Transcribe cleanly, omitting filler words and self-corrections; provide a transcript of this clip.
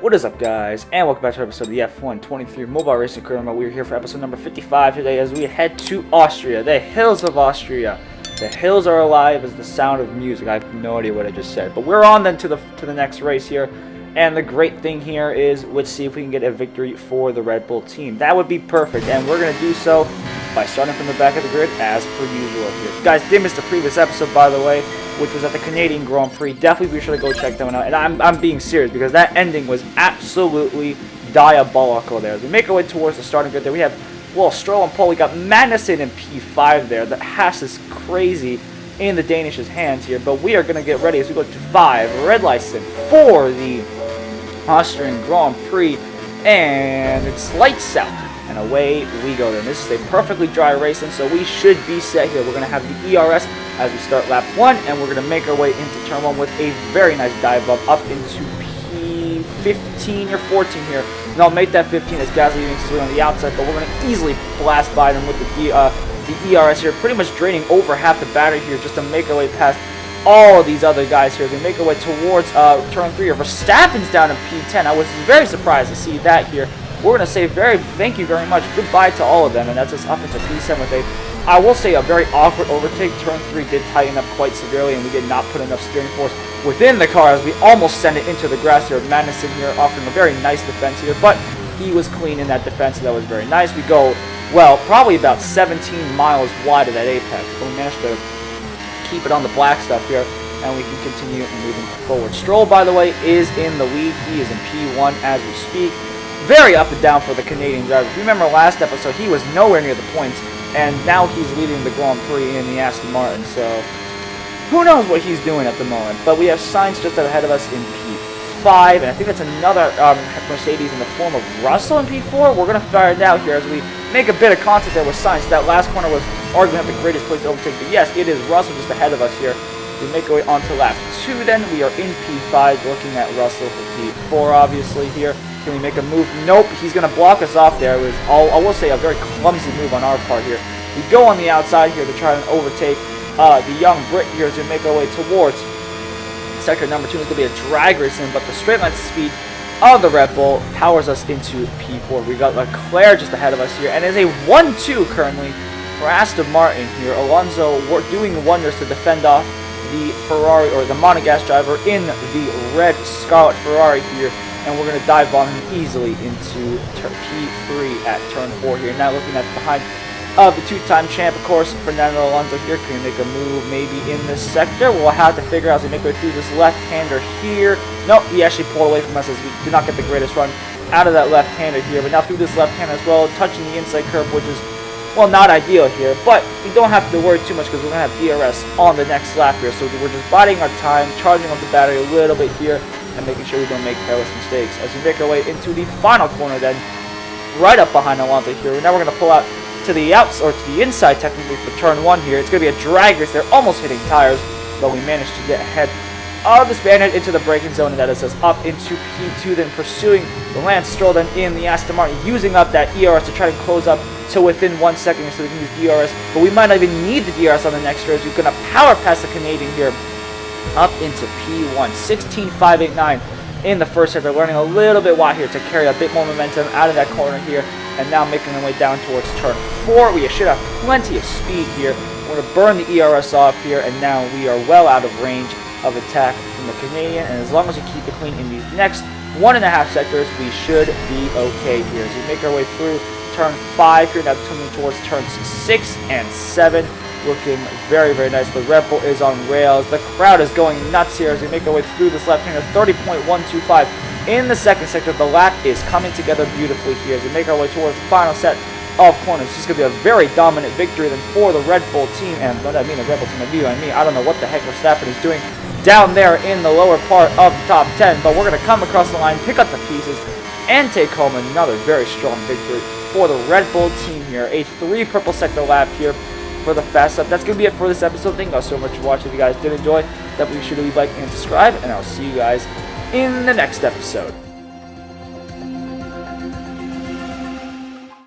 What is up, guys, and welcome back to episode of the F1 23 Mobile Racing Career Mode. We're here for episode number 55 today as we head to Austria, the hills of Austria. The hills are alive as the sound of music. I have no idea what I just said, but we're on then to the next race here. And the great thing here is, let's see if we can get a victory for the Red Bull team. That would be perfect, and we're going to do so by starting from the back of the grid as per usual here. If you guys did miss the previous episode, by the way, which was at the Canadian Grand Prix, definitely be sure to go check that one out. And I'm being serious because that ending was absolutely diabolical there. As we make our way towards the starting grid there, we have, well, Stroll and Pole. We got Magnussen in P5 there. The Haas is crazy in the Danish's hands here, but we are going to get ready as we go to 5, red license for the Austrian Grand Prix, and it's lights out. And away we go then. This is a perfectly dry race, and so we should be set here. We're going to have the ERS as we start lap 1, and we're going to make our way into turn 1 with a very nice dive up into P15 or 14 here. And I'll make that 15 as Gasly makes his way on the outside, but we're going to easily blast by them with the ERS here, pretty much draining over half the battery here just to make our way past all of these other guys here as we make our way towards turn 3 here. Verstappen's down in P10. I was very surprised to see that here. We're going to say thank you very much, goodbye to all of them, and that's us up into P7 with I will say, a very awkward overtake. Turn 3 did tighten up quite severely, and we did not put enough steering force within the car as we almost sent it into the grass here. Magnussen here offering a very nice defense here, but he was clean in that defense, so that was very nice. We go, well, probably about 17 miles wide of that apex, but we managed to keep it on the black stuff here, and we can continue moving forward. Stroll, by the way, is in the lead. He is in P1 as we speak. Very up and down for the Canadian driver. If you remember last episode, he was nowhere near the points, and now he's leading the Grand Prix in the Aston Martin, so who knows what he's doing at the moment. But we have Sainz just ahead of us in P5, and I think that's another Mercedes in the form of Russell in P4. We're going to find out here as we make a bit of contact there with Sainz. That last corner was arguably the greatest place to overtake, but yes, it is Russell just ahead of us here. We make our way onto lap 2 then. We are in P5, looking at Russell for P4 obviously here. Can we make a move? Nope, he's going to block us off there. It was, I will say, a very clumsy move on our part here. We go on the outside here to try and overtake the young Brit here as we make our way towards sector number 2. It's going to be a drag race in, but the straight line speed of the Red Bull powers us into P4. We got Leclerc just ahead of us here, and it's a 1-2 currently for Aston Martin here. Alonso doing wonders to defend off the Ferrari, or the Monegasque driver in the red Scarlet Ferrari here. And we're going to dive on him easily into P3 at turn 4 here. Now looking at the behind of the two-time champ, of course, Fernando Alonso here. Can we make a move maybe in this sector? We'll have to figure out as we make our way through this left-hander here. Nope, he actually pulled away from us as we did not get the greatest run out of that left-hander here. But now through this left-hander as well, touching the inside curb, which is, well, not ideal here. But we don't have to worry too much because we're going to have DRS on the next lap here. So we're just biding our time, charging up the battery a little bit here, and making sure we don't make careless mistakes as we make our way into the final corner then, right up behind Alonso here. Now we're going to pull out to the outs, or to the inside technically, for turn 1 here. It's going to be a drag race. They're almost hitting tires, but we managed to get ahead of the Spaniard into the braking zone, and that is us up into P2, then pursuing Lance Stroll then in the Aston Martin, using up that ERS to try and close up to within 1 second so we can use DRS, but we might not even need the DRS on the next race. We're going to power past the Canadian here up into P1, 16.589 in the first sector. Learning a little bit wide here to carry a bit more momentum out of that corner here, and now making our way down towards turn 4. We should have plenty of speed here. We're going to burn the ERS off here, and now we are well out of range of attack from the Canadian, and as long as we keep it clean in these next 1.5 sectors, we should be okay here. As we make our way through turn 5 here, now coming towards turns 6 and 7. Looking very, very nice. The Red Bull is on rails. The crowd is going nuts here as we make our way through this left-hander. 30.125 in the second sector. The lap is coming together beautifully here as we make our way towards the final set of corners. This is going to be a very dominant victory then for the Red Bull team. And what I mean, the Red Bull team, I don't know what the heck Verstappen is doing down there in the lower part of the top 10. But we're going to come across the line, pick up the pieces, and take home another very strong victory for the Red Bull team here. A 3 purple sector lap here for the fast lap. That's going to be it for this episode. Thank you guys so much for watching. If you guys did enjoy, definitely be sure to leave a like and subscribe, and I'll see you guys in the next episode.